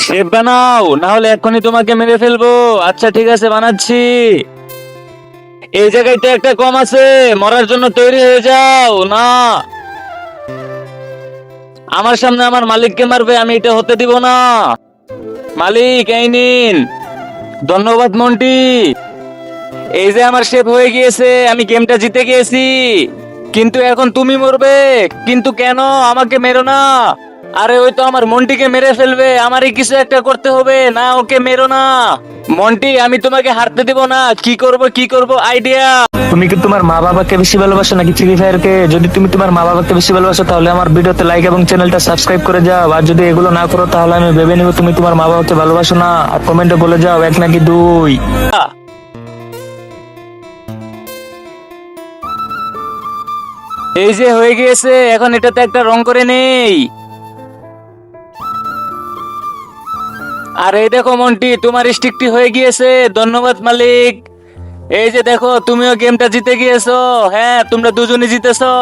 Shape বানাও, না হলে এক্ষুনি তোমাকে মেরে ফেলবো। আচ্ছা ঠিক আছে, বানাচ্ছি। এই জায়গায় তো একটা কম আছে, মরার জন্য তৈরি হয়ে যাও। না, আমার সামনে আমার মালিককে মারবে, আমি এটা হতে দিব না। মালিক, এই নিন। ধন্যবাদ মন্টি। এই যে আমার শেপ হয়ে গিয়েছে, আমি গেমটা জিতে গিয়েছি। কিন্তু এখন তুমি মরবে। কিন্তু কেন? আমাকে মেরো না। আরে ওই তো আমার মন্টিকে মেরে ফেলবে, আমারই কিছু একটা করতে হবে। না, ওকে মেরো না। মন্টি, আমি তোমাকে হারতে দিব না। কি করব আইডিয়া। তুমি কি তোমার মা বাবাকে বেশি ভালোবাসো নাকি ফ্রি ফায়ার কে? যদি তুমি তোমার মা বাবাকে বেশি ভালোবাসো তাহলে আমার ভিডিওতে লাইক এবং চ্যানেলটা সাবস্ক্রাইব করে যাও। আর যদি এগুলো না করো তাহলে আমি ভেবে নিব তুমি তোমার মা বাবাকে ভালোবাসো না। আর কমেন্টে বলে যাও এক নাকি দুই। এই যে হয়ে গিয়েছে, এখন এটাতে একটা রং করে নেই। আর এই দেখো মন্টি, তোমার স্টিকটি হয়ে গিয়েছে। ধন্যবাদ মালিক। এই যে দেখো, তুমিও গেমটা জিতে গিয়েছো। হ্যাঁ, তোমরা দুজনে জিতেছো।